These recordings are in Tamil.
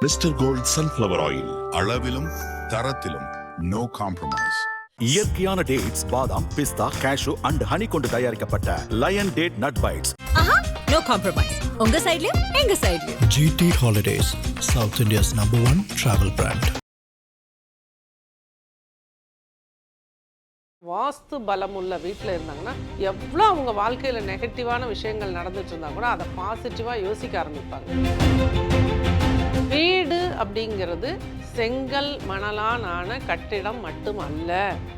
மிஸ்டர் கோல்ட் சன்ஃப்ளவர் ஆயில், அளவிலும் தரத்திலும் நோ காம்ப்ரமைஸ். இயற்கையான டேட்ஸ், பாதாம், பிஸ்தா, கேஷு அண்ட் ஹனி கொண்டு தயாரிக்கப்பட்ட lion date nut bites. No compromise. உங்க சைடுலயும் எங்க சைடுலயும். GT Holidays, South India's #1 travel brand. வாஸ்து பலம் உள்ள வீட்டில் இருந்தாங்கன்னா எவ்வளோ அவங்க வாழ்க்கையில் நெகட்டிவான விஷயங்கள் நடந்துட்டு இருந்தா கூட அதை பாசிட்டிவாக யோசிக்க ஆரம்பிப்பாங்க. வீடு அப்படிங்கிறது செங்கல் மணலால் ஆன கட்டிடம் மட்டும் அல்ல.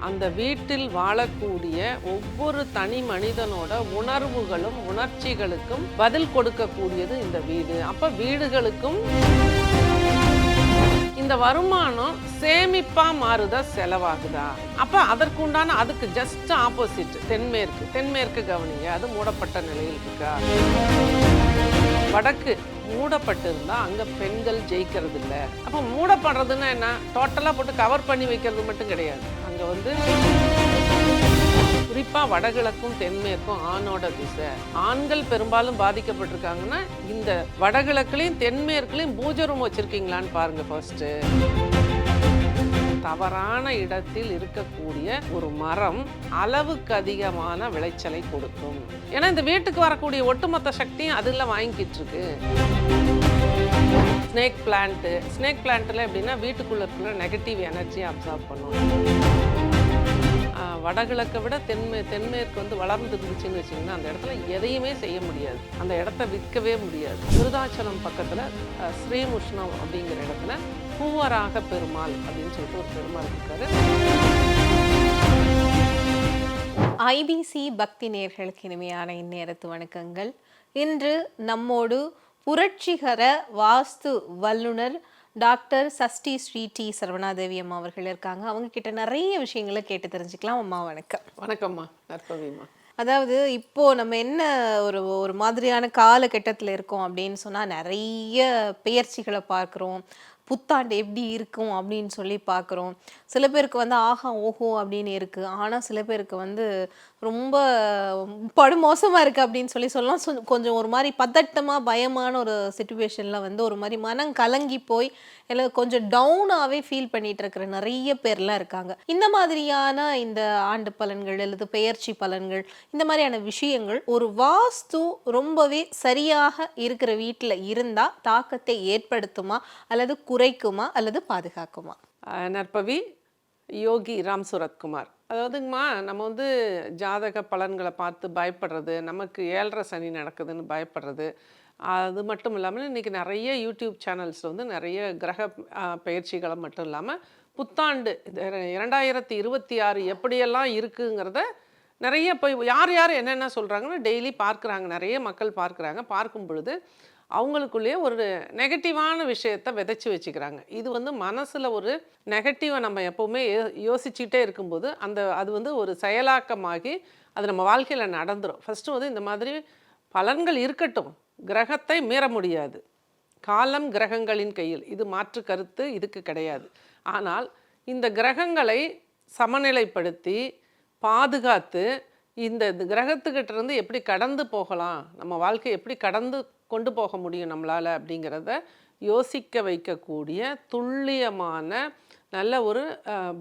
அந்த வீட்டில் வாழக்கூடிய ஒவ்வொரு தனி மனிதனோட உணர்வுகளும் உணர்ச்சிகளுக்கும் பதில் கொடுக்கக்கூடியது இந்த வீடு. அப்போ வீடுகளுக்கும் இந்த வருமானம் சேமிப்பா மாறுதா செலவாகுதா? அப்ப அதற்குண்டான அதுக்கு ஜஸ்ட் ஆப்போசிட் தென்மேற்கு கவனிங்க. அது மூடப்பட்ட நிலையில் இருக்கா? வடக்கு மூடப்பட்டு இருந்தா அங்க பெண்கள் ஜெயிக்கிறது இல்லை. அப்ப மூடப்படுறதுன்னா என்ன? டோட்டலா போட்டு கவர் பண்ணி வைக்கிறது மட்டும் கிடையாது. அங்க வந்து குறிப்பா வடகிழக்கும் தென்மேற்கும் ஆணோட திசை. ஆண்கள் பெரும்பாலும் பாதிக்கப்பட்டிருக்காங்கன்னா இந்த வடகிழக்குலையும் தென்மேற்குலையும் பூஜை ரூம் வச்சிருக்கீங்களான்னு பாருங்க. ஃபர்ஸ்ட் தவறான இடத்தில் இருக்கக்கூடிய ஒரு மரம் அளவுக்கு அதிகமான விளைச்சலை கொடுக்கும். ஏன்னா இந்த வீட்டுக்கு வரக்கூடிய ஒட்டுமொத்த சக்தியும் அதுல வாங்கிக்கிட்டு இருக்கு. ஸ்னேக் பிளான்ட்ல எப்படின்னா வீட்டுக்குள்ள இருக்கிற நெகட்டிவ் எனர்ஜியை அப்சார்ப் பண்ணும். வடகிழக்கை விட தென்மேற்கு வந்து வளர்ந்து இருந்துச்சுன்னு வச்சிங்கன்னா அந்த இடத்துல எதையுமே செய்ய முடியாது. அந்த இடத்த விற்கவே முடியாது. விருதாச்சலம் பக்கத்தில் ஸ்ரீமுஷ்ணம் அப்படிங்கிற இடத்துல பூவராக பெருமாள் அப்படின்னு சொல்லிட்டு ஒரு பெருமாள் இருக்காரு. IBC பக்தி நேயர்களுக்கு இனிமையான இந்நேரத்து வணக்கங்கள். இன்று நம்மோடு புரட்சிகர வாஸ்து வல்லுனர் டாக்டர் சஷ்டி ஸ்ரீ டி சரவணாதேவி அம்மா அவர்கள் இருக்காங்க. அவங்க கிட்ட நிறைய விஷயங்களை கேட்டு தெரிஞ்சுக்கலாம். அம்மா வணக்கம். வணக்கம்மா. நற்பவிம்மா. அதாவது இப்போ நம்ம என்ன ஒரு மாதிரியான காலகட்டத்தில் இருக்கோம் அப்படின்னு சொன்னால் நிறைய பெயர்ச்சிகளை பார்க்குறோம். புத்தாண்டு எப்படி இருக்கும் அப்படின்னு சொல்லி பார்க்குறோம். சில பேருக்கு வந்து ஆஹா ஓஹோ அப்படின்னு இருக்குது. ஆனால் சில பேருக்கு வந்து ரொம்ப படுமோசமாக இருக்குது அப்படின்னு சொல்லலாம். கொஞ்சம் ஒரு மாதிரி பதட்டமாக பயமான ஒரு சிச்சுவேஷனில் வந்து ஒரு மாதிரி மனம் கலங்கி போய் இல்லை கொஞ்சம் டவுனாகவே ஃபீல் பண்ணிகிட்டு இருக்கிற நிறைய பேர்லாம் இருக்காங்க. இந்த மாதிரியான இந்த ஆண்டு பலன்கள் அல்லது பெயர்ச்சி பலன்கள் இந்த மாதிரியான விஷயங்கள் ஒரு வாஸ்து ரொம்பவே சரியாக இருக்கிற வீட்டில் இருந்தால் தாக்கத்தை ஏற்படுத்துமா அல்லது குறைக்குமா அல்லது பாதுகாக்குமா? நற்பவி யோகி ராம் சுரத்குமார். அதாவதுங்கம்மா, நம்ம வந்து ஜாதக பலன்களை பார்த்து பயப்படுறது, நமக்கு 7.5 சனி நடக்குதுன்னு பயப்படுறது, அது மட்டும் இல்லாமல் இன்றைக்கி நிறைய யூடியூப் சேனல்ஸ் வந்து நிறைய கிரக பயிற்சிகளை மட்டும் இல்லாமல் புத்தாண்டு 2026 எப்படியெல்லாம் இருக்குங்கிறத நிறைய போய் யார் என்னென்ன சொல்கிறாங்கன்னு டெய்லி பார்க்குறாங்க. நிறைய மக்கள் பார்க்குறாங்க. பார்க்கும் பொழுது அவங்களுக்குள்ளேயே ஒரு நெகட்டிவான விஷயத்தை விதைச்சி வச்சுக்கிறாங்க. இது வந்து மனசில் ஒரு நெகட்டிவை நம்ம எப்போவுமே யோசிச்சுட்டே இருக்கும்போது அது வந்து ஒரு செயலாக்கமாகி அது நம்ம வாழ்க்கையில் நடந்துடும். ஃபஸ்ட்டு வந்து இந்த மாதிரி பலன்கள் இருக்கட்டும், கிரகத்தை மீற முடியாது. காலம் கிரகங்களின் கையில், இது மாற்று கருத்து இதுக்கு கிடையாது. ஆனால் இந்த கிரகங்களை சமநிலைப்படுத்தி பாதுகாத்து இந்த கிரகத்துக்கிட்ட இருந்து எப்படி கடந்து போகலாம், நம்ம வாழ்க்கை எப்படி கடந்து கொண்டு போக முடியும் நம்மளால் அப்படிங்கிறத யோசிக்க வைக்கக்கூடிய துல்லியமான நல்ல ஒரு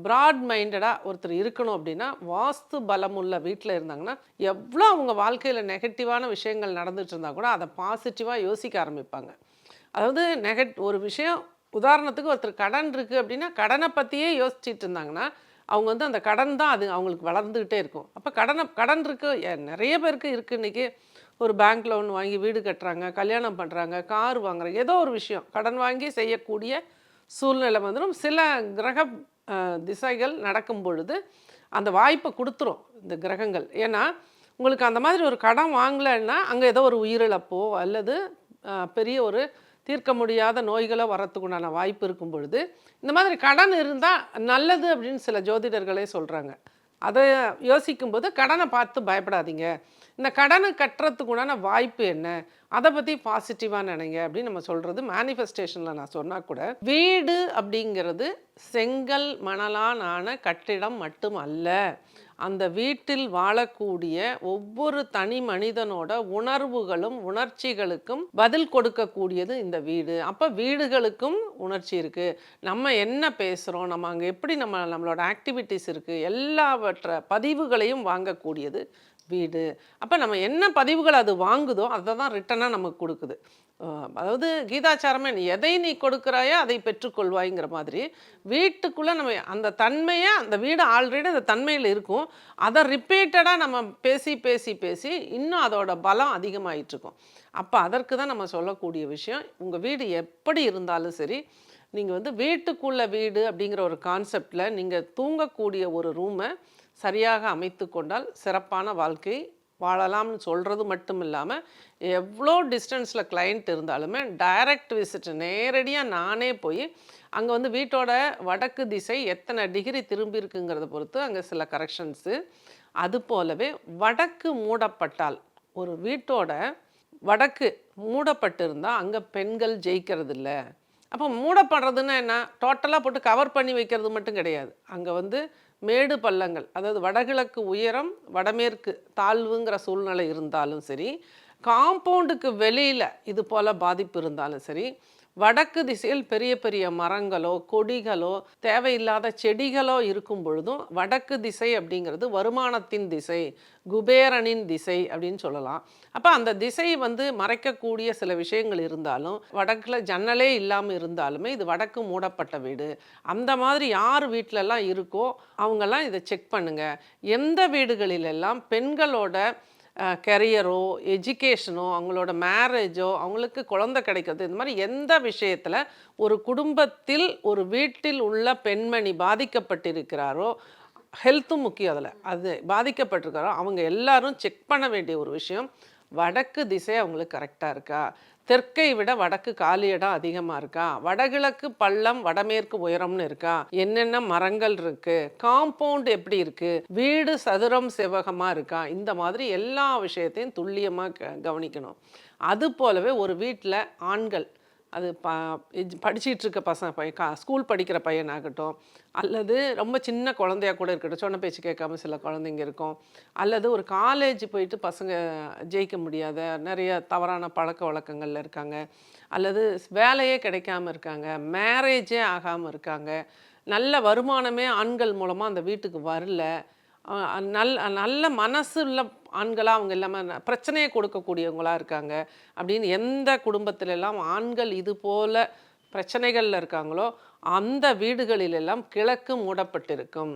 ப்ராட் மைண்டடாக ஒருத்தர் இருக்கணும். அப்படின்னா வாஸ்து பலமுள்ள வீட்டில் இருந்தாங்கன்னா எவ்வளோ அவங்க வாழ்க்கையில் நெகட்டிவான விஷயங்கள் நடந்துட்டு இருந்தால் கூட அதை பாசிட்டிவாக யோசிக்க ஆரம்பிப்பாங்க. அதாவது ஒரு விஷயம், உதாரணத்துக்கு ஒருத்தர் கடன் இருக்குது அப்படின்னா கடனை பற்றியே யோசிச்சுட்டு இருந்தாங்கன்னா அவங்க வந்து அந்த கடன் தான் அது அவங்களுக்கு வளர்ந்துக்கிட்டே இருக்கும். அப்போ கடன் இருக்குது, நிறைய பேருக்கு இருக்குது. இன்றைக்கி ஒரு பேங்க் லோன் வாங்கி வீடு கட்டுறாங்க, கல்யாணம் பண்ணுறாங்க, கார் வாங்குறாங்க, ஏதோ ஒரு விஷயம் கடன் வாங்கி செய்யக்கூடிய சூழ்நிலை வந்துடும். சில கிரக திசைகள் நடக்கும் பொழுது அந்த வாய்ப்பை கொடுத்துரும் இந்த கிரகங்கள். ஏன்னா உங்களுக்கு அந்த மாதிரி ஒரு கடன் வாங்கலைன்னா அங்கே ஏதோ ஒரு உயிரிழப்போ அல்லது பெரிய ஒரு தீர்க்க முடியாத நோய்களை வரத்துக்குண்டான வாய்ப்பு இருக்கும் பொழுது இந்த மாதிரி கடன் இருந்தால் நல்லது அப்படின்னு சில ஜோதிடர்களே சொல்கிறாங்க. அதை யோசிக்கும்போது கடனை பார்த்து பயப்படாதீங்க, இந்த கடனை கட்டுறதுக்குண்டான வாய்ப்பு என்ன, அதை பற்றி பாசிட்டிவாக நினைங்க அப்படின்னு நம்ம சொல்கிறது. மேனிஃபெஸ்டேஷனில் நான் சொன்னால் கூட வீடு அப்படிங்கிறது செங்கல் மணலால் ஆன கட்டிடம் மட்டும் அல்ல. அந்த வீட்டில் வாழக்கூடிய ஒவ்வொரு தனி மனிதனோட உணர்வுகளும் உணர்ச்சிகளுக்கும் பதில் கொடுக்கக்கூடியது இந்த வீடு. அப்போ வீடுகளுக்கும் உணர்ச்சி இருக்குது. நம்ம என்ன பேசுகிறோம், நம்ம அங்கே எப்படி நம்மளோட ஆக்டிவிட்டீஸ் இருக்குது, எல்லாவற்ற பதிவுகளையும் வாங்கக்கூடியது வீடு. அப்போ நம்ம என்ன பதிவுகள் அது வாங்குதோ அதை தான் ரிட்டனாக நமக்கு கொடுக்குது. அதாவது கீதாச்சாரமே எதை நீ கொடுக்குறாயோ அதை பெற்றுக்கொள்வாய்ங்கிற மாதிரி வீட்டுக்குள்ளே நம்ம அந்த தன்மையை, அந்த வீடு ஆல்ரெடி அந்த தன்மையில் இருக்கும், அதை ரிப்பீட்டடாக நம்ம பேசி பேசி பேசி இன்னும் அதோட பலம் அதிகமாகிட்டுருக்கும். அப்போ அதற்கு தான் நம்ம சொல்லக்கூடிய விஷயம், உங்கள் வீடு எப்படி இருந்தாலும் சரி, நீங்கள் வந்து வீட்டுக்குள்ள வீடு அப்படிங்கிற ஒரு கான்செப்டில் நீங்கள் தூங்கக்கூடிய ஒரு ரூமை சரியாக அமைத்து கொண்டால் சிறப்பான வாழ்க்கை வாழலாம்னு சொல்கிறது மட்டும் இல்லாமல், எவ்வளோ டிஸ்டன்ஸில் கிளைண்ட் இருந்தாலுமே டைரக்ட் விசிட் நேரடியாக நானே போய் அங்கே வந்து வீட்டோட வடக்கு திசை எத்தனை டிகிரி திரும்பி இருக்குங்கிறத பொறுத்து அங்கே சில கரெக்ஷன்ஸு. அது போலவே வடக்கு மூடப்பட்டால், ஒரு வீட்டோட வடக்கு மூடப்பட்டிருந்தால் அங்கே பெண்கள் ஜெயிக்கிறது இல்லை. அப்போ மூடப்படுறதுன்னா என்ன, டோட்டலாக போட்டு கவர் பண்ணி வைக்கிறது மட்டும் கிடையாது. அங்கே வந்து மேடு பள்ளங்கள், அதாவது வடகிழக்கு உயரம் வடமேற்கு தாழ்வுங்கிற சூழ்நிலை இருந்தாலும் சரி, காம்பவுண்டுக்கு வெளியில் இது போல் பாதிப்பு இருந்தாலும் சரி, வடக்கு திசையில் பெரிய பெரிய மரங்களோ கொடிகளோ தேவையில்லாத செடிகளோ இருக்கும் பொழுதும் வடக்கு திசை அப்படிங்கிறது வருமானத்தின் திசை, குபேரனின் திசை அப்படின்னு சொல்லலாம். அப்போ அந்த திசை வந்து மறைக்கக்கூடிய சில விஷயங்கள் இருந்தாலும், வடக்கில் ஜன்னலே இல்லாமல் இருந்தாலுமே இது வடக்கு மூடப்பட்ட வீடு. அந்த மாதிரி யார் வீட்டிலலாம் இருக்கோ அவங்கெல்லாம் இதை செக் பண்ணுங்கள். எந்த வீடுகளிலெல்லாம் பெண்களோட கெரியரோ எஜுகேஷனோ அவங்களோட மேரேஜோ அவங்களுக்கு குழந்தை கிடைக்கிறது, இந்த மாதிரி எந்த விஷயத்தில் ஒரு குடும்பத்தில் ஒரு வீட்டில் உள்ள பெண்மணி பாதிக்கப்பட்டிருக்கிறாரோ, ஹெல்த்தும் முக்கியம் அதில், அது பாதிக்கப்பட்டிருக்காரோ அவங்க எல்லாரும் செக் பண்ண வேண்டிய ஒரு விஷயம், வடக்கு திசை அவங்களுக்கு கரெக்டாக இருக்கா, தெற்கை விட வடக்கு காலி இடம் அதிகமாக இருக்கா, வடகிழக்கு பள்ளம் வடமேற்கு உயரம்னு இருக்கா, என்னென்ன மரங்கள் இருக்குது, காம்பவுண்ட் எப்படி இருக்குது, வீடு சதுரம் செவ்வகமாக இருக்கா, இந்த மாதிரி எல்லா விஷயத்தையும் துல்லியமாக கவனிக்கணும். அது போலவே ஒரு வீட்டில் ஆண்கள், அது படிச்சிட்டு இருக்க பையன் ஸ்கூல் படிக்கிற பையனாகட்டும், அல்லது ரொம்ப சின்ன குழந்தையா கூட இருக்கட்டும், சொன்ன பேச்சு கேட்காம சில குழந்தைங்க இருக்கும், அல்லது ஒரு காலேஜ் போயிட்டு பசங்க ஜெயிக்க முடியாத நிறைய தவறான பழக்க வழக்கங்களில் இருக்காங்க, அல்லது வேலையே கிடைக்காம இருக்காங்க, மேரேஜே ஆகாமல் இருக்காங்க, நல்ல வருமானமே ஆண்கள் மூலமாக அந்த வீட்டுக்கு வரல, நல்ல மனசு உள்ள ஆண்களாக அவங்க இல்லாமல் பிரச்சனையை கொடுக்கக்கூடியவங்களாக இருக்காங்க அப்படின்னு எந்த குடும்பத்திலெல்லாம் ஆண்கள் இது போல் பிரச்சனைகளில் இருக்காங்களோ அந்த வீடுகளிலெல்லாம் கிழக்கு மூடப்பட்டிருக்கும்.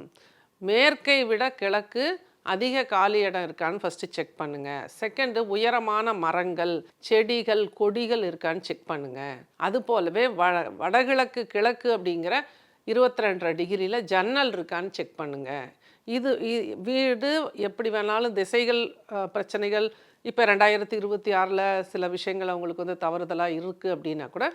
மேற்கை விட கிழக்கு அதிக காலி இடம் இருக்கான்னு ஃபஸ்ட்டு செக் பண்ணுங்கள். செகண்டு, உயரமான மரங்கள் செடிகள் கொடிகள் இருக்கான்னு செக் பண்ணுங்கள். அது போலவே வடகிழக்கு கிழக்கு அப்படிங்கிற 22 டிகிரியில் ஜன்னல் இருக்கான்னு செக் பண்ணுங்கள். இது வீடு எப்படி வேணாலும் திசைகள் பிரச்சனைகள் இப்போ 2026 சில விஷயங்கள் அவங்களுக்கு வந்து தவறுதலாக இருக்குது அப்படின்னா கூட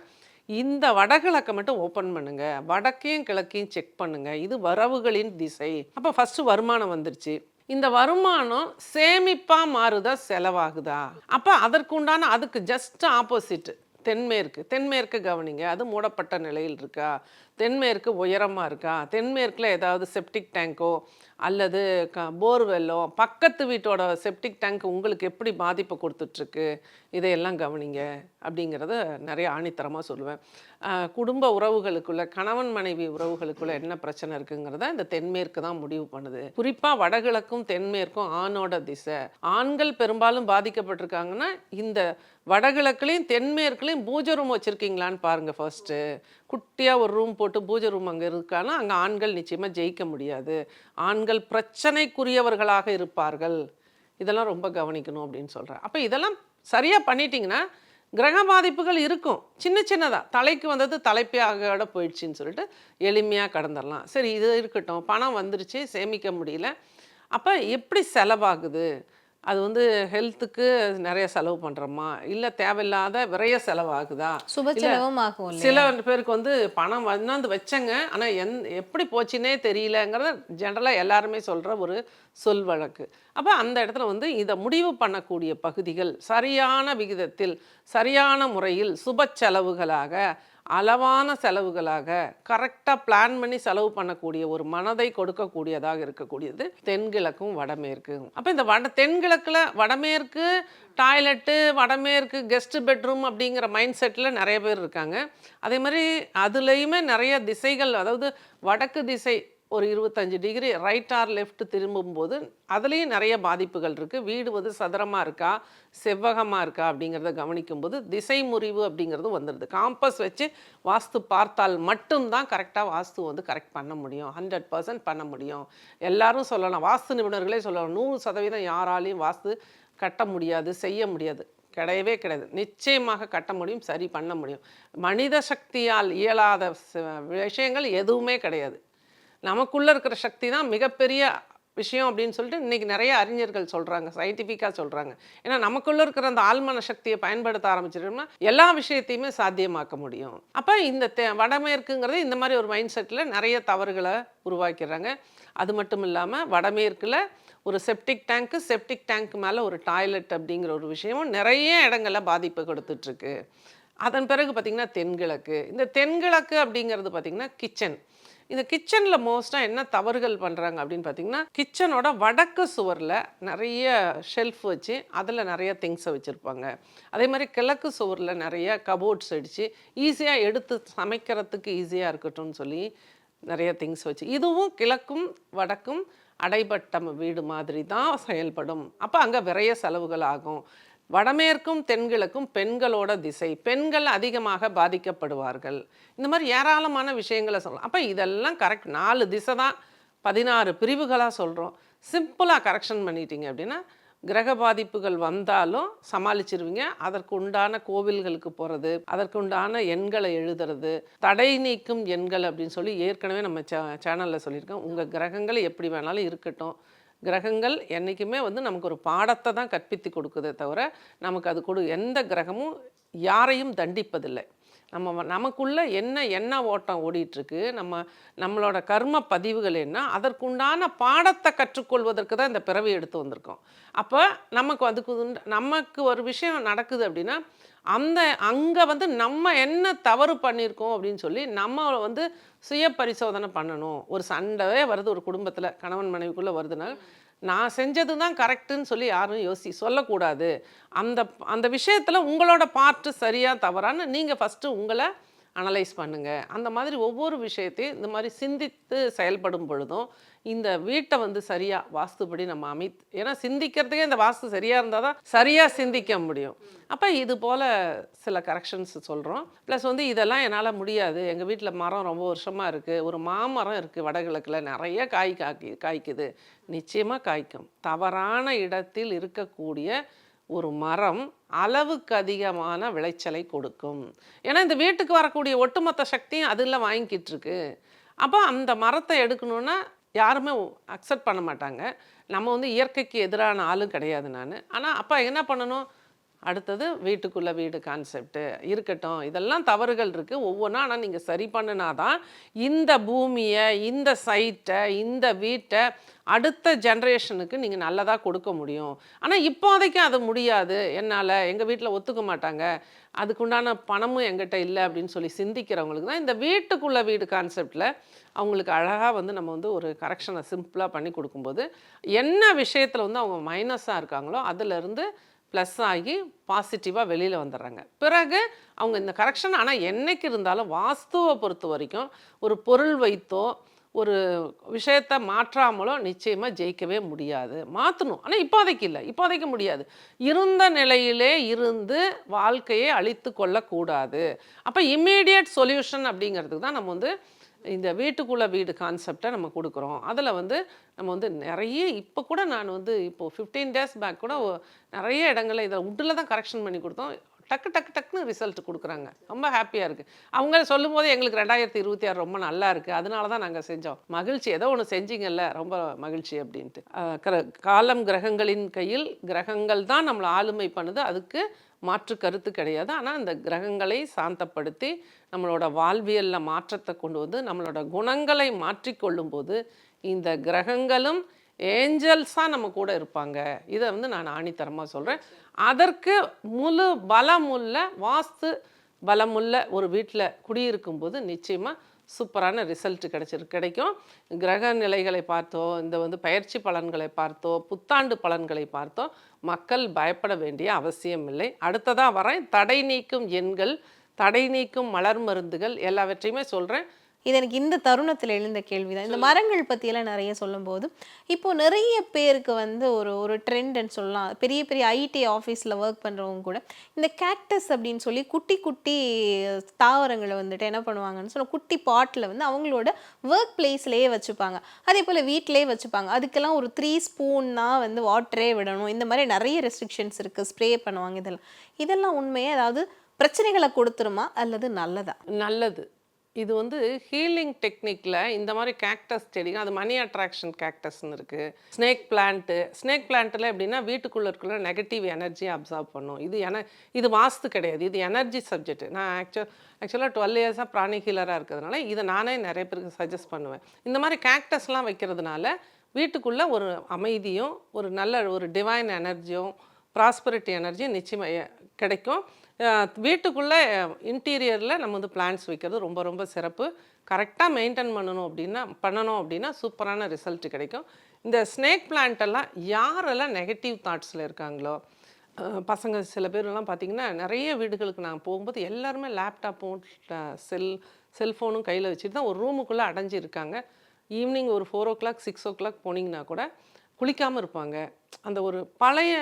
இந்த வடகிழக்கை மட்டும் ஓப்பன் பண்ணுங்கள், வடக்கையும் கிழக்கையும் செக் பண்ணுங்கள். இது வரவுகளின் திசை. அப்போ ஃபஸ்ட்டு வருமானம் வந்துருச்சு, இந்த வருமானம் சேமிப்பாக மாறுதா செலவாகுதா? அப்போ அதற்குண்டான அதுக்கு ஜஸ்ட் ஆப்போசிட் தென்மேற்கு கவனிங்க. அது மூடப்பட்ட நிலையில் இருக்கா, தென்மேற்கு உயரமாக இருக்கா, தென்மேற்கில் ஏதாவது செப்டிக் டேங்கோ அல்லது போர்வெல்லோ, பக்கத்து வீட்டோட செப்டிக் டேங்க் உங்களுக்கு எப்படி பாதிப்பை கொடுத்துட்ருக்கு, இதையெல்லாம் கவனிங்க அப்படிங்கிறத நிறைய ஆணித்தரமாக சொல்லுவேன். குடும்ப உறவுகளுக்குள்ள, கணவன் மனைவி உறவுகளுக்குள்ள என்ன பிரச்சனை இருக்குங்கிறத இந்த தென்மேற்கு தான் முடிவு பண்ணுது. குறிப்பாக வடகிழக்கும் தென்மேற்கும் ஆணோட திசை. ஆண்கள் பெரும்பாலும் பாதிக்கப்பட்டிருக்காங்கன்னா இந்த வடகிழக்குலையும் தென்மேற்குலையும் பூஜை ரூம் வச்சுருக்கீங்களான்னு பாருங்கள். ஃபர்ஸ்ட்டு குட்டியாக ஒரு ரூம் போட்டு பூஜை ரூம் அங்கே இருக்கான்னா அங்கே ஆண்கள் நிச்சயமாக ஜெயிக்க முடியாது, ஆண்கள் பிரச்சனைக்குரியவர்களாக இருப்பார்கள். இதெல்லாம் ரொம்ப கவனிக்கணும் அப்படின்னு சொல்கிறேன். அப்போ இதெல்லாம் சரியாக பண்ணிட்டீங்கன்னா கிரக பாதிப்புகள் இருக்கும், சின்னதாக தலைக்கு வந்தது தலைப்பே ஆகோட போயிடுச்சின்னு சொல்லிட்டு எளிமையாக கடந்துடலாம். சரி, இது இருக்கட்டும், பணம் வந்துருச்சு, சேமிக்க முடியல, அப்போ எப்படி செலவாகுது? அது வந்து ஹெல்த்துக்கு நிறைய செலவு பண்ணுறோமா, இல்லை தேவையில்லாத விரைய செலவாகுதா? சுப செலவும் ஆகும். சில பேருக்கு வந்து பணம் வந்து வச்சங்க, ஆனால் எப்படி போச்சுன்னே தெரியலங்கிறத ஜென்ரலாக எல்லாருமே சொல்கிற ஒரு சொல் வழக்கு. அப்போ அந்த இடத்துல வந்து இதை முடிவு பண்ணக்கூடிய பகுதிகள் சரியான விகிதத்தில் சரியான முறையில் சுப செலவுகளாக அளவான செலவுகளாக கரெக்டாக பிளான் பண்ணி செலவு பண்ணக்கூடிய ஒரு மனதை கொடுக்கக்கூடியதாக இருக்கக்கூடியது தென்கிழக்கும் வடமேற்கு. அப்போ இந்த தென்கிழக்கில் வடமேற்கு டாய்லெட்டு, வடமேற்கு கெஸ்ட் பெட்ரூம் அப்படிங்கிற மைண்ட் செட்டில் நிறைய பேர் இருக்காங்க. அதே மாதிரி அதுலேயுமே நிறைய திசைகள், அதாவது வடக்கு திசை ஒரு 25 டிகிரி ரைட் ஆர் லெஃப்ட் திரும்பும்போது அதுலேயும் நிறைய பாதிப்புகள் இருக்குது. வீடு வந்து சதுரமாக இருக்கா, செவ்வகமாக இருக்கா அப்படிங்கிறத கவனிக்கும்போது திசை முறிவு அப்படிங்கிறது வந்துடுது. காம்பஸ் வச்சு வாஸ்து பார்த்தால் மட்டும்தான் கரெக்டாக வாஸ்து வந்து கரெக்ட் பண்ண முடியும், 100% பண்ண முடியும். எல்லாரும் சொல்லலாம், வாஸ்து நிபுணர்களே சொல்லலாம், 100% யாராலையும் வாஸ்து கட்ட முடியாது, செய்ய முடியாது. கிடையவே கிடையாது. நிச்சயமாக கட்ட முடியும், சரி பண்ண முடியும். மனித சக்தியால் இயலாத விஷயங்கள் எதுவுமே கிடையாது. நமக்குள்ளே இருக்கிற சக்தி தான் மிகப்பெரிய விஷயம் அப்படின்னு சொல்லிட்டு இன்றைக்கி நிறைய அறிஞர்கள் சொல்கிறாங்க, சயின்டிஃபிக்காக சொல்கிறாங்க. ஏன்னா நமக்குள்ளே இருக்கிற அந்த ஆழ்மன சக்தியை பயன்படுத்த ஆரம்பிச்சிட்டோம்னா எல்லா விஷயத்தையுமே சாத்தியமாக்க முடியும். அப்போ இந்த வடமேற்குங்கிறது இந்த மாதிரி ஒரு மைண்ட் செட்டில் நிறைய தவறுகளை உருவாக்கிறாங்க. அது மட்டும் இல்லாமல் வடமேற்கில் ஒரு செப்டிக் டேங்க் மேலே ஒரு டாய்லெட் அப்படிங்கிற ஒரு விஷயமும் நிறைய இடங்களில் பாதிப்பை கொடுத்துட்ருக்கு. அதன் பிறகு பார்த்திங்கன்னா தென்கிழக்கு. இந்த தென்கிழக்கு அப்படிங்கிறது பார்த்திங்கன்னா கிச்சன். இந்த கிச்சனில் மோஸ்ட்டாக என்ன தவறுகள் பண்ணுறாங்க அப்படின்னு பார்த்திங்கன்னா, கிச்சனோட வடக்கு சுவரில் நிறைய ஷெல்ஃப் வச்சு அதில் நிறைய திங்ஸை வச்சுருப்பாங்க. அதே மாதிரி கிழக்கு சுவரில் நிறைய கபோர்ட்ஸ் அடித்து ஈஸியாக எடுத்து சமைக்கிறதுக்கு ஈஸியாக இருக்கட்டும்னு சொல்லி நிறைய திங்ஸ் வச்சு, இதுவும் கிழக்கும் வடக்கும் அடைபட்ட வீடு மாதிரி தான் செயல்படும். அப்போ அங்கே விரைய செலவுகள் ஆகும். வடமேற்கும் தென்கிழக்கும் பெண்களோட திசை, பெண்கள் அதிகமாக பாதிக்கப்படுவார்கள். இந்த மாதிரி ஏராளமான விஷயங்களை சொல்லலாம். அப்போ இதெல்லாம் கரெக்ட். 4 திசை தான் 16 பிரிவுகளாக சொல்கிறோம். சிம்பிளாக கரெக்ஷன் பண்ணிட்டீங்க அப்படின்னா கிரக பாதிப்புகள் வந்தாலும் சமாளிச்சிருவீங்க. அதற்கு உண்டான கோவில்களுக்கு போகிறது, அதற்கு உண்டான எண்களை எழுதுறது, தடை நீக்கும் எண்கள் அப்படின்னு சொல்லி ஏற்கனவே நம்ம சேனலில் சொல்லியிருக்கோம். உங்கள் கிரகங்கள் எப்படி வேணாலும் இருக்கட்டும், கிரகங்கள் என்றைக்குமே வந்து நமக்கு ஒரு பாடத்தை தான் கற்பித்து கொடுக்குதே தவிர நமக்கு அது எந்த கிரகமும் யாரையும் தண்டிப்பதில்லை. நமக்குள்ள என்ன ஓட்டம் ஓடிட்டுருக்கு, நம்மளோட கர்ம பதிவுகள் என்ன, அதற்குண்டான பாடத்தை கற்றுக்கொள்வதற்கு தான் இந்த பிறவி எடுத்து வந்திருக்கோம். அப்போ நமக்கு ஒரு விஷயம் நடக்குது அப்படின்னா அங்கே வந்து நம்ம என்ன தவறு பண்ணியிருக்கோம் அப்படின்னு சொல்லி நம்ம வந்து சுய பரிசோதனை பண்ணணும். ஒரு சண்டையே வருது ஒரு குடும்பத்தில், கணவன் மனைவிக்குள்ளே வருதுன்னா நான் செஞ்சது தான் கரெக்டுன்னு சொல்லி யாரும் சொல்லக்கூடாது. அந்த விஷயத்தில் உங்களோட பார்ட்டு சரியாக தவறான்னு நீங்கள் ஃபஸ்ட்டு உங்களை அனலைஸ் பண்ணுங்கள். அந்த மாதிரி ஒவ்வொரு விஷயத்தையும் இந்த மாதிரி சிந்தித்து செயல்படும் பொழுதும் இந்த வீட்டை வந்து சரியாக வாஸ்துபடி நம்ம ஏன்னா சிந்திக்கிறதுக்கே இந்த வாஸ்து சரியாக இருந்தால் தான் சரியாக சிந்திக்க முடியும். அப்போ இது போல் சில கரெக்ஷன்ஸ் சொல்கிறோம். ப்ளஸ் வந்து இதெல்லாம் என்னால் முடியாது, எங்கள் வீட்டில் மரம் ரொம்ப வருஷமாக இருக்குது, ஒரு மாமரம் இருக்குது வடகிழக்கில், நிறைய காய்க்குது. நிச்சயமாக காய்க்கும். தவறான இடத்தில் இருக்கக்கூடிய ஒரு மரம் அளவுக்கு அதிகமான விளைச்சலை கொடுக்கும். ஏன்னா இந்த வீட்டுக்கு வரக்கூடிய ஒட்டுமொத்த சக்தியும் அதில் வாங்கிக்கிட்டு இருக்கு. அப்போ அந்த மரத்தை எடுக்கணுன்னா யாருமே அக்செப்ட் பண்ண மாட்டாங்க. நம்ம வந்து இயற்கைக்கு எதிரான ஆளும் கிடையாது நான். ஆனால் அப்போ என்ன பண்ணணும், அடுத்தது வீட்டுக்குள்ளே வீடு கான்செப்ட்டு இருக்கட்டும். இதெல்லாம் தவறுகள் இருக்குது ஒவ்வொன்றா. ஆனால் நீங்கள் சரி பண்ணினா தான் இந்த பூமியை, இந்த சைட்டை, இந்த வீட்டை அடுத்த ஜென்ரேஷனுக்கு நீங்கள் நல்லதாக கொடுக்க முடியும். ஆனால் இப்போதைக்கு அது முடியாது, என்னால் எங்கள் வீட்டில் ஒத்துக்க மாட்டாங்க, அதுக்குண்டான பணமும் எங்கிட்ட இல்லை அப்படின்னு சொல்லி சிந்திக்கிறவங்களுக்கு தான் இந்த வீட்டுக்குள்ளே வீடு கான்செப்டில் அவங்களுக்கு அழகாக வந்து நம்ம வந்து ஒரு கரெக்ஷனை சிம்பிளாக பண்ணி கொடுக்கும்போது என்ன விஷயத்தில் வந்து அவங்க மைனஸாக இருக்காங்களோ அதிலிருந்து ப்ளஸ் ஆகி பாசிட்டிவாக வெளியில் வந்துடுறாங்க. பிறகு அவங்க இந்த கரெக்ஷன் ஆனால் என்றைக்கு இருந்தாலும் வாஸ்துவை பொறுத்த வரைக்கும் ஒரு பொருள் வைத்தோ ஒரு விஷயத்தை மாற்றாமலோ நிச்சயமாக ஜெயிக்கவே முடியாது. மாற்றணும், ஆனால் இப்போதைக்கு இல்லை, இப்போதைக்கு முடியாது. இருந்த நிலையிலே இருந்து வாழ்க்கையை அழித்து கொள்ளக்கூடாது. அப்போ இம்மீடியட் சொல்யூஷன் அப்படிங்கிறதுக்கு தான் நம்ம வந்து இந்த வீட்டுக்குள்ளே வீடு கான்செப்டை நம்ம கொடுக்குறோம். அதில் வந்து நம்ம வந்து நிறைய இப்போ கூட நான் வந்து இப்போது 15 days பேக் கூட நிறைய இடங்களில் இதை உட்டில் தான் கரெக்ஷன் பண்ணி கொடுத்தோம். டக்குன்னு ரிசல்ட் கொடுக்குறாங்க. ரொம்ப ஹாப்பியாக இருக்குது. அவங்க சொல்லும் போது எங்களுக்கு 2026 ரொம்ப நல்லா இருக்குது, அதனால தான் நாங்கள் செஞ்சோம். மகிழ்ச்சி, ஏதோ ஒன்று செஞ்சீங்கல்ல, ரொம்ப மகிழ்ச்சி அப்படின்ட்டு. காலம் கிரகங்களின் கையில், கிரகங்கள் தான் நம்மளை ஆளுமை பண்ணுது, அதுக்கு மாற்று கருத்து கிடையாது. ஆனால் அந்த கிரகங்களை சாந்தப்படுத்தி நம்மளோட வாழ்வியலில் மாற்றத்தை கொண்டு வந்து நம்மளோட குணங்களை மாற்றிக்கொள்ளும் போது இந்த கிரகங்களும் ஏஞ்சல்ஸாக நம்ம கூட இருப்பாங்க. இதை வந்து நான் ஆணித்தரமாக சொல்கிறேன். அதற்கு முழு பலமுள்ள வாஸ்து வளமுள்ள ஒரு வீட்டில் குடியிருக்கும்போது நிச்சயமாக சூப்பரான ரிசல்ட் கிடைக்கும். கிரக நிலைகளை பார்த்தோ, இந்த வந்து பயிற்சி பலன்களை பார்த்தோ, புத்தாண்டு பலன்களை பார்த்தோ மக்கள் பயப்பட வேண்டிய அவசியம் இல்லை. அடுத்ததாக வரேன், தடை நீக்கும் எண்கள், தடை நீக்கும் மலர் மருந்துகள் எல்லாவற்றையுமே சொல்கிறேன். இது எனக்கு இந்த தருணத்தில் எழுந்த கேள்விதான். இந்த மரங்கள் பற்றியெல்லாம் நிறைய சொல்லும்போது இப்போ நிறைய பேருக்கு வந்து ஒரு ட்ரெண்டுன்னு சொல்லலாம். பெரிய பெரிய ஐடி ஆஃபீஸில் ஒர்க் பண்ணுறவங்க கூட இந்த கேக்டஸ் அப்படின்னு சொல்லி குட்டி குட்டி தாவரங்களை வந்துட்டு என்ன பண்ணுவாங்கன்னு சொன்னால் குட்டி பாட்டில் வந்து அவங்களோட ஒர்க் பிளேஸ்லேயே வச்சுப்பாங்க. அதே போல் வீட்டிலேயே வச்சுப்பாங்க. அதுக்கெல்லாம் ஒரு 3 ஸ்பூன் தான் வந்து வாட்டரே விடணும். இந்த மாதிரி நிறைய ரெஸ்ட்ரிக்ஷன்ஸ் இருக்குது. ஸ்ப்ரே பண்ணுவாங்க. இதெல்லாம் உண்மையே அதாவது பிரச்சனைகளை கொடுத்துருமா அல்லது நல்லதா? நல்லது. இது வந்து ஹீலிங் டெக்னிக்கில் இந்த மாதிரி கேக்டஸ் செடிகள், அது மணி அட்ராக்ஷன் கேக்டஸ்ன்னு இருக்குது. ஸ்னேக் பிளான்ட்டில் எப்படின்னா வீட்டுக்குள்ளே இருக்கிற நெகட்டிவ் எனர்ஜியை அப்சர்வ் பண்ணும். இது வாஸ்து கிடையாது, இது எனர்ஜி சப்ஜெக்ட். நான் ஆக்சுவலாக 12 இயர்ஸாக பிராணி ஹீலராக இருக்கிறதுனால இதை நானே நிறைய பேருக்கு சஜஸ்ட் பண்ணுவேன். இந்த மாதிரி கேக்டஸ்லாம் வைக்கிறதுனால வீட்டுக்குள்ளே ஒரு அமைதியும் ஒரு நல்ல ஒரு டிவைன் எனர்ஜியும் ப்ராஸ்பரிட்டி எனர்ஜியும் நிச்சயமாக கிடைக்கும். வீட்டுக்குள்ளே இன்டீரியரில் நம்ம வந்து பிளான்ஸ் வைக்கிறது ரொம்ப ரொம்ப சிறப்பு. கரெக்டாக மெயின்டைன் பண்ணணும் அப்படின்னா சூப்பரான ரிசல்ட் கிடைக்கும். இந்த ஸ்னேக் பிளான்ட்டெல்லாம் யாரெல்லாம் நெகட்டிவ் தாட்ஸில் இருக்காங்களோ, பசங்க சில பேர்லாம் பார்த்திங்கன்னா நிறைய வீடுகளுக்கு நாங்கள் போகும்போது எல்லாருமே லேப்டாப்பும் செல்ஃபோனும் கையில் வச்சுட்டு தான் ஒரு ரூமுக்குள்ளே அடைஞ்சிருக்காங்க. ஈவினிங் ஒரு 4 o'clock 6 o'clock போனீங்கன்னா கூட குளிக்காமல் இருப்பாங்க. அந்த ஒரு பழைய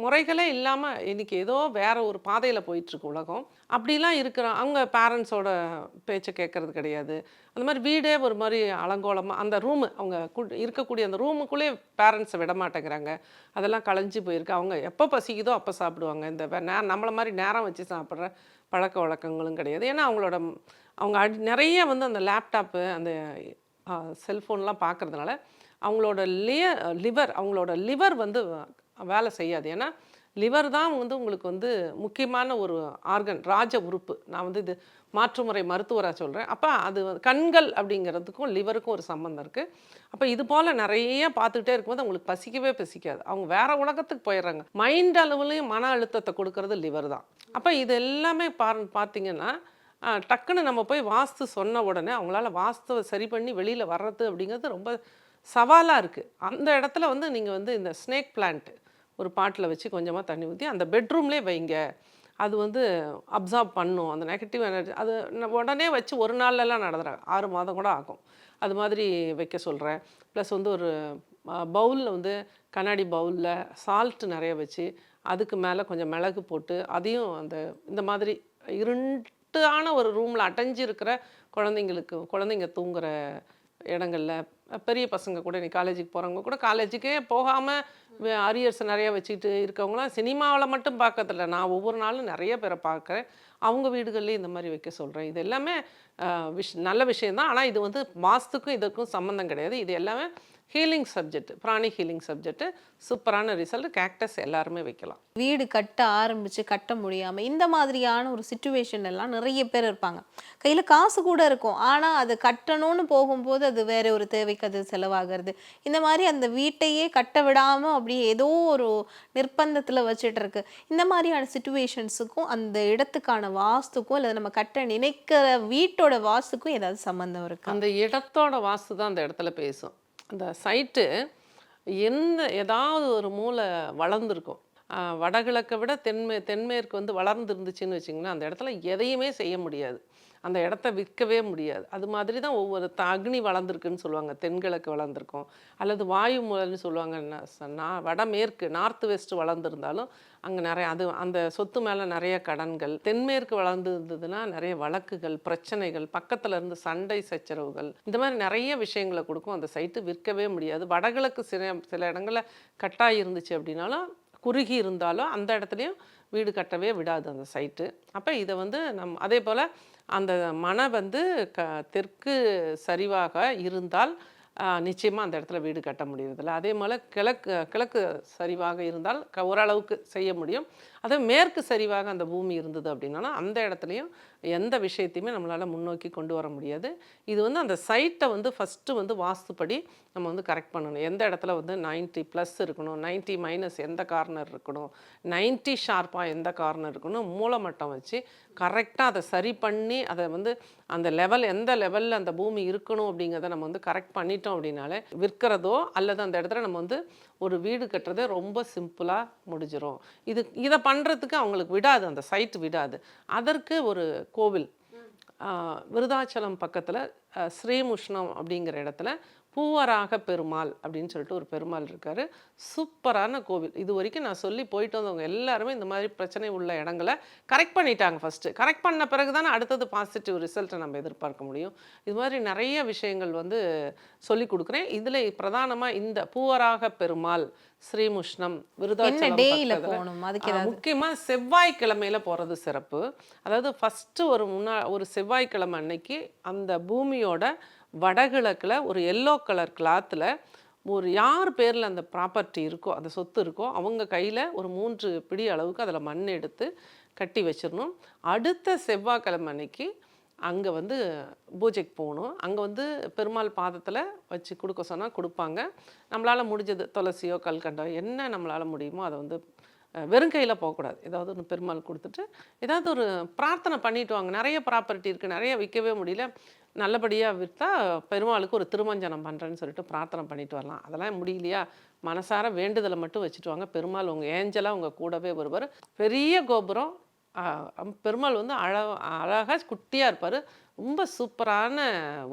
முறைகளே இல்லாமல் இன்றைக்கி ஏதோ வேறு ஒரு பாதையில் போயிட்டுருக்கு உலகம். அப்படிலாம் அவங்க பேரண்ட்ஸோட பேச்சை கேட்குறது கிடையாது. அந்த மாதிரி வீடே ஒரு மாதிரி அலங்கோலமாக, அந்த ரூமு அவங்க இருக்கக்கூடிய அந்த ரூமுக்குள்ளேயே பேரண்ட்ஸை விட மாட்டேங்கிறாங்க. அதெல்லாம் களைஞ்சி போயிருக்கு. அவங்க எப்போ பசிக்குதோ அப்போ சாப்பிடுவாங்க. இந்த நம்மளை மாதிரி நேரம் வச்சு சாப்பிட்ற பழக்க வழக்கங்களும் கிடையாது. ஏன்னா அவங்க நிறைய வந்து அந்த லேப்டாப்பு அந்த செல்ஃபோன்லாம் பார்க்குறதுனால அவங்களோட லிவர் வந்து வேலை செய்யாது. ஏன்னா லிவர் தான் வந்து உங்களுக்கு வந்து முக்கியமான ஒரு ஆர்கன், ராஜ உறுப்பு. நான் வந்து இது மாற்றுமுறை மருத்துவராக சொல்கிறேன். அப்போ அது கண்கள் அப்படிங்கிறதுக்கும் லிவருக்கும் ஒரு சம்மந்தம் இருக்குது. அப்போ இது போல் நிறைய பார்த்துக்கிட்டே இருக்கும்போது அவங்களுக்கு பசிக்காது. அவங்க வேறு உலகத்துக்கு போயிடுறாங்க. மைண்ட் அளவுலேயும் மன அழுத்தத்தை கொடுக்கறது லிவர் தான். அப்போ இது எல்லாமே பார்த்திங்கன்னா டக்குன்னு நம்ம போய் வாஸ்து சொன்ன உடனே அவங்களால வாஸ்துவை சரி பண்ணி வெளியில் வர்றது அப்படிங்கிறது ரொம்ப சவாலாக இருக்குது. அந்த இடத்துல வந்து நீங்கள் வந்து இந்த ஸ்னேக் பிளான்ட் ஒரு பாட்டில் வச்சு கொஞ்சமாக தண்ணி ஊற்றி அந்த பெட்ரூம்லேயே வைங்க. அது வந்து அப்சார்ப் பண்ணும் அந்த நெகட்டிவ் எனர்ஜி. அது உடனே வச்சு ஒரு நாள்லலாம் நடந்துறாங்க, 6 மாதம் கூட ஆகும். அது மாதிரி வைக்க சொல்கிறேன். ப்ளஸ் வந்து ஒரு பவுலில் வந்து கண்ணாடி பவுலில் சால்ட்டு நிறைய வச்சு அதுக்கு மேலே கொஞ்சம் மிளகு போட்டு அதையும் இந்த மாதிரி இருட்டான ஒரு ரூமில் அடைஞ்சிருக்கிற குழந்தைங்க தூங்குகிற இடங்களில், பெரிய பசங்க கூட நீ காலேஜுக்கு போகிறவங்க கூட காலேஜுக்கே போகாமல் அரியர்ஸ் நிறையா வச்சுக்கிட்டு இருக்கவங்களாம் சினிமாவில் மட்டும் பார்க்கறதில்ல. நான் ஒவ்வொரு நாளும் நிறைய பேரை பார்க்குறேன். அவங்க வீடுகள்லேயும் இந்த மாதிரி வைக்க சொல்கிறேன். இது எல்லாமே நல்ல விஷயந்தான். ஆனால் இது வந்து வாஸ்துக்கும் இதற்கும் சம்மந்தம் கிடையாது. இது எல்லாமே ஹீலிங் சப்ஜெக்ட், பிராணி ஹீலிங் சப்ஜெக்ட். சூப்பரான ரிசல்ட். கேக்டஸ் எல்லாருமே வைக்கலாம். வீடு கட்ட முடியாமல் இந்த மாதிரியான ஒரு சிச்சுவேஷன் எல்லாம் நிறைய பேர் இருப்பாங்க. கையில் காசு கூட இருக்கும், ஆனால் அது கட்டணும்னு போகும்போது அது வேற ஒரு தேவைக்கு அது செலவாகிறது. இந்த மாதிரி அந்த வீட்டையே கட்ட விடாமல் அப்படியே ஏதோ ஒரு நிர்பந்தத்தில் வச்சுட்டு இருக்கு. இந்த மாதிரியான சிச்சுவேஷன்ஸுக்கும் அந்த இடத்துக்கான வாஸ்துக்கும் இல்லை நம்ம கட்ட நினைக்கிற வீட்டோட வாஸ்துக்கும் ஏதாவது சம்மந்தம் இருக்கு? அந்த இடத்தோட வாஸ்து தான் அந்த இடத்துல பேசும். அந்த சைட்டு ஏதாவது ஒரு மூலை வளர்ந்துருக்கும். வடகிழக்கை விட தென்மேற்கு வந்து வளர்ந்து இருந்துச்சுன்னு வச்சிங்கன்னா அந்த இடத்துல எதையுமே செய்ய முடியாது. அந்த இடத்த விற்கவே முடியாது. அது மாதிரி தான் ஒவ்வொரு அக்னி வளர்ந்துருக்குன்னு சொல்லுவாங்க, தென்கிழக்கு வளர்ந்துருக்கும். அல்லது வாயு மூலைன்னு சொல்லுவாங்க, வடமேற்கு நார்த் வெஸ்ட் வளர்ந்துருந்தாலும் அங்கே நிறைய அந்த சொத்து மேலே நிறைய கடன்கள். தென்மேற்கு வளர்ந்து இருந்ததுன்னா நிறைய வழக்குகள், பிரச்சனைகள், பக்கத்தில் இருந்து சண்டை சச்சரவுகள், இந்த மாதிரி நிறைய விஷயங்களை கொடுக்கும். அந்த சைட்டு விற்கவே முடியாது. வடகிழக்கு சில இடங்களில் கட்டாகி இருந்துச்சு அப்படின்னாலும், குறுகி இருந்தாலும் அந்த இடத்துலையும் வீடு கட்டவே விடாது அந்த சைட்டு. அப்போ இதை வந்து அதே போல் அந்த மனை வந்து தெற்கு சரிவாக இருந்தால் நிச்சயமாக அந்த இடத்துல வீடு கட்ட முடியறதில்ல. அதே போல் கிழக்கு சரிவாக இருந்தால் ஓரளவுக்கு செய்ய முடியும். அதே மேற்கு சரிவாக அந்த பூமி இருந்தது அப்படின்னா அந்த இடத்துலையும் எந்த விஷயத்தையுமே நம்மளால் முன்னோக்கி கொண்டு வர முடியாது. இது வந்து அந்த சைட்டை வந்து ஃபஸ்ட்டு வந்து வாஸ்துப்படி நம்ம வந்து கரெக்ட் பண்ணணும். எந்த இடத்துல வந்து 90+ இருக்கணும், 90- எந்த கார்னர் இருக்கணும், 90 ஷார்ப்பாக எந்த கார்னர் இருக்கணும், மூலமட்டம் வச்சு கரெக்டாக அதை சரி பண்ணி அதை வந்து அந்த லெவல் எந்த லெவலில் அந்த பூமி இருக்கணும் அப்படிங்கிறத நம்ம வந்து கரெக்ட் பண்ணிட்டோம் அப்படின்னாலே விற்கிறதோ அல்லது அந்த இடத்துல நம்ம வந்து ஒரு வீடு கட்டுறதே ரொம்ப சிம்பிளாக முடிஞ்சிடும். இதை பண்ணுறதுக்கு அவங்களுக்கு விடாது, அந்த சைட் விடாது. அதற்கு ஒரு கோவில் விருதாச்சலம் பக்கத்தில் ஸ்ரீமுஷ்ணம் அப்படிங்கிற இடத்துல பூவராக பெருமாள் அப்படின்னு சொல்லிட்டு ஒரு பெருமாள் இருக்கார். சூப்பரான கோவில். இது வரைக்கும் நான் சொல்லி போயிட்டு வந்தவங்க எல்லாருமே இந்த மாதிரி பிரச்சனை உள்ள இடங்களை கரெக்ட் பண்ணிட்டாங்க. ஃபஸ்ட்டு கரெக்ட் பண்ண பிறகு தானே அடுத்தது பாசிட்டிவ் ரிசல்ட்டை நம்ம எதிர்பார்க்க முடியும். இது மாதிரி நிறைய விஷயங்கள் வந்து சொல்லி கொடுக்குறேன். இதில் பிரதானமாக இந்த பூவராக பெருமாள் ஸ்ரீமுஷ்ணம் விருதாச்சலம் முக்கியமாக செவ்வாய்க்கிழமையில போகிறது சிறப்பு. அதாவது ஃபஸ்ட்டு ஒரு செவ்வாய்க்கிழமை அன்னைக்கு அந்த பூமியோட வடகிழக்கில் ஒரு எல்லோ கலர் கிளாத்தில் ஒரு யார் பேரில் அந்த ப்ராப்பர்ட்டி இருக்கோ, அந்த சொத்து இருக்கோ, அவங்க கையில் ஒரு 3 பிடி அளவுக்கு அதில் மண் எடுத்து கட்டி வச்சிடணும். அடுத்த செவ்வாய்க்கிழமை அன்னைக்கு அங்கே வந்து பூஜைக்கு போகணும். அங்கே வந்து பெருமாள் பாதத்தில் வச்சு கொடுக்க சொன்னால் கொடுப்பாங்க. நம்மளால் முடிஞ்சது துளசியோ கல்கண்டோ என்ன நம்மளால் முடியுமோ அதை வந்து வெறும் கையில் போகக்கூடாது. ஏதாவது ஒன்று பெருமாள் கொடுத்துட்டு ஏதாவது ஒரு பிரார்த்தனை பண்ணிட்டு வாங்க. நிறைய ப்ராப்பர்ட்டி இருக்குது, நிறைய விற்கவே முடியல, நல்லபடியாக விற்றா பெருமாளுக்கு ஒரு திருமஞ்சனம் பண்ணுறேன்னு சொல்லிட்டு பிரார்த்தனை பண்ணிட்டு வரலாம். அதெல்லாம் முடியலையா, மனசார வேண்டுதலை மட்டும் வச்சுட்டு வாங்க. பெருமாள் உங்கள் ஏஞ்சலாக உங்கள் கூடவே வருவார். பெரிய கோபுரம், பெருமாள் வந்து அழகாக குட்டியாக இருப்பார். ரொம்ப சூப்பரான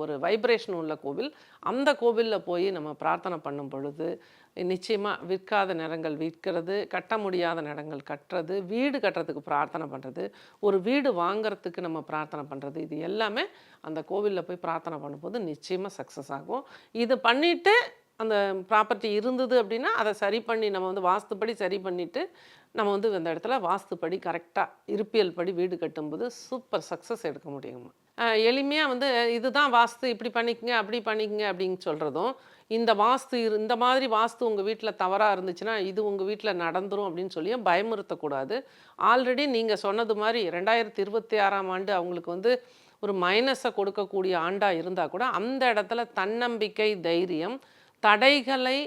ஒரு வைப்ரேஷன் உள்ள கோவில். அந்த கோவிலில் போய் நம்ம பிரார்த்தனை பண்ணும் பொழுது நிச்சயமாக விற்காத நிலங்கள் விற்கிறது, கட்ட முடியாத நிலங்கள் கட்டுறது, வீடு கட்டுறதுக்கு பிரார்த்தனை பண்ணுறது, ஒரு வீடு வாங்கிறதுக்கு நம்ம பிரார்த்தனை பண்ணுறது, இது எல்லாமே அந்த கோவிலில் போய் பிரார்த்தனை பண்ணும்போது நிச்சயமாக சக்ஸஸ் ஆகும். இது பண்ணிவிட்டு அந்த ப்ராப்பர்ட்டி இருந்தது அப்படின்னா அதை சரி பண்ணி நம்ம வந்து வாஸ்துப்படி சரி பண்ணிவிட்டு நம்ம வந்து அந்த இடத்துல வாஸ்துப்படி கரெக்டாக இருப்பியல் படி வீடு கட்டும்போது சூப்பர் சக்ஸஸ் எடுக்க முடியுமா. எளிமையாக வந்து இதுதான் வாஸ்து, இப்படி பண்ணிக்கங்க அப்படி பண்ணிக்கங்க அப்படின்னு சொல்கிறதும், இந்த மாதிரி வாஸ்து உங்கள் வீட்டில் தவறாக இருந்துச்சுன்னா இது உங்கள் வீட்டில் நடந்துரும் அப்படின்னு சொல்லியும் பயமுறுத்தக்கூடாது. ஆல்ரெடி நீங்கள் சொன்னது மாதிரி 2026ஆம் ஆண்டு அவங்களுக்கு வந்து ஒரு மைனஸை கொடுக்கக்கூடிய ஆண்டாக இருந்தால் கூட அந்த இடத்துல தன்னம்பிக்கை, தைரியம், தடைகளை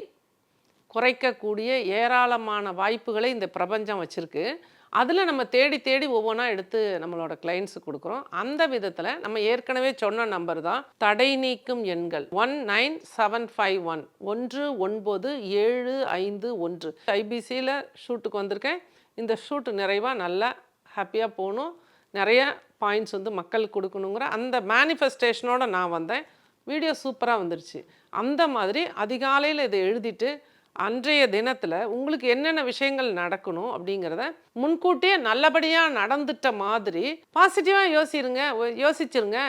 குறைக்கக்கூடிய ஏராளமான வாய்ப்புகளை இந்த பிரபஞ்சம் வச்சுருக்கு. அதில் நம்ம தேடி தேடி ஒவ்வொன்றா எடுத்து நம்மளோட கிளைண்ட்ஸுக்கு கொடுக்குறோம். அந்த விதத்தில் நம்ம ஏற்கனவே சொன்ன நம்பர் தான் தடை நீக்கும் எண்கள் 19751 19751. ஐபிசியில் ஷூட்டுக்கு வந்திருக்கேன். இந்த ஷூட்டு நிறைவாக நல்லா ஹாப்பியாக போகணும், நிறைய பாயிண்ட்ஸ் வந்து மக்களுக்கு கொடுக்கணுங்கிற அந்த மேனிஃபெஸ்டேஷனோட நான் வந்தேன். வீடியோ சூப்பராக வந்துருச்சு. அந்த மாதிரி அதிகாலையில் இதை எழுதிட்டு அன்றைய தினத்தில் உங்களுக்கு என்னென்ன விஷயங்கள் நடக்கணும் அப்படிங்கிறத முன்கூட்டியே நல்லபடியாக நடந்துட்ட மாதிரி பாசிட்டிவாக யோசிச்சிருங்க.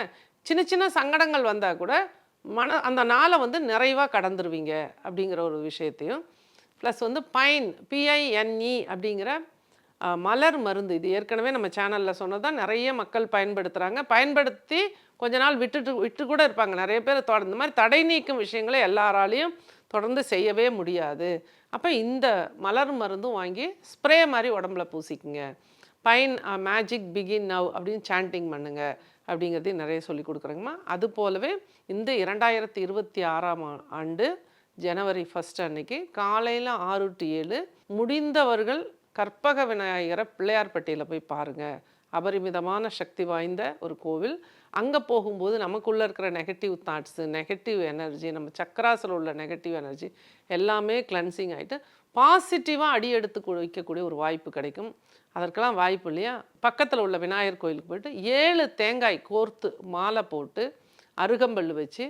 சின்ன சின்ன சங்கடங்கள் வந்தால் கூட அந்த நாளை வந்து நிறைவாக கடந்துருவீங்க அப்படிங்கிற ஒரு விஷயத்தையும், ப்ளஸ் வந்து PINE அப்படிங்கிற மலர் மருந்து, இது ஏற்கனவே நம்ம சேனலில் சொன்னதான் நிறைய மக்கள் பயன்படுத்துகிறாங்க. பயன்படுத்தி கொஞ்ச நாள் விட்டு கூட இருப்பாங்க. நிறைய பேர் இந்த மாதிரி தடை நீக்கும் விஷயங்களை எல்லாராலையும் தொடர்ந்து செய்யவே முடியாது. அப்போ இந்த மலர் மருந்தும் வாங்கி ஸ்ப்ரே மாதிரி உடம்புல பூசிக்குங்க. மேஜிக் பிகின் நவ் அப்படின்னு சாண்டிங் பண்ணுங்க அப்படிங்கிறதையும் நிறைய சொல்லி கொடுக்குறேங்கம்மா. அது போலவே இந்த 2026ஆம் ஆண்டு ஜனவரி 1 அன்னைக்கு காலையில் 6 to 7 முடிந்தவர்கள் கற்பக விநாயகரை பிள்ளையார்பட்டியில் போய் பாருங்கள். அபரிமிதமான சக்தி வாய்ந்த ஒரு கோவில். அங்கே போகும்போது நமக்குள்ளே இருக்கிற நெகட்டிவ் தாட்ஸு, நெகட்டிவ் எனர்ஜி, நம்ம சக்கராசில் உள்ள நெகட்டிவ் எனர்ஜி எல்லாமே கிளென்சிங் ஆகிட்டு பாசிட்டிவாக அடி எடுத்து வைக்கக்கூடிய ஒரு வாய்ப்பு கிடைக்கும். அதற்கெல்லாம் வாய்ப்பு இல்லையா, பக்கத்தில் உள்ள விநாயகர் கோயிலுக்கு போய்ட்டு 7 தேங்காய் கோர்த்து மாலை போட்டு அருகம்பல் வச்சு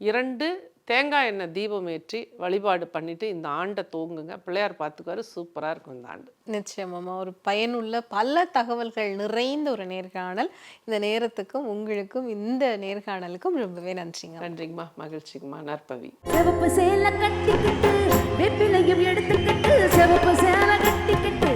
2 தேங்காய் எண்ணெய் தீபம் ஏற்றி வழிபாடு பண்ணிட்டு இந்த ஆண்டை தூங்குங்க. பிள்ளையார் பார்த்துக்குவாரு. சூப்பராக இருக்கும் இந்த ஆண்டு. நிச்சயமாம்மா, ஒரு பயனுள்ள பல தகவல்கள் நிறைந்த ஒரு நேர்காணல். இந்த நேரத்துக்கும் உங்களுக்கும் இந்த நேர்காணலுக்கும் ரொம்பவே நன்றிங்க. நன்றிங்கம்மா, மகிழ்ச்சிங்கம்மா. நற்பவி. சிவப்பு சேலை கட்டிக்கிட்டு வெப்பிலையும் எடுத்துக்கிட்டு, சிவப்பு சேலை கட்டிக்கிட்டு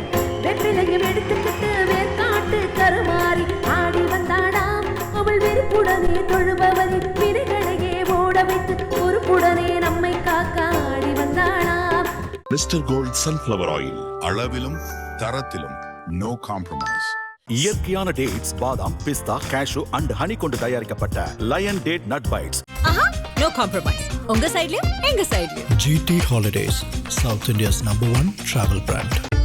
வெப்பிலையும் எடுத்துக்கிட்டு, வேர்க்காட்டு கருமாறி ஆடி வந்தாடாம். அவள் வெறுப்புடனே தொழுபவரின் வினைகளையே ஓட வைத்து பொறுப்புடனே நம்மை காக்க ஆடி வந்தாடாம். மிஸ்டர் கோல்ட் சன்ஃப்ளவர் ஆயில், அளவிலும் தரத்திலும் நோ காம்ப்ரமைஸ். இயற்கையான டேட்ஸ், பாதாம், பிஸ்தா, கேஷு அண்ட் ஹனி கொண்டு தயாரிக்கப்பட்ட லயன் டேட் நட் பைட்ஸ். ஆஹா, நோ காம்ப்ரமைஸ். உங்க சைடுலயும் எங்க சைடுலயும். GT Holidays, South India's #1 travel brand.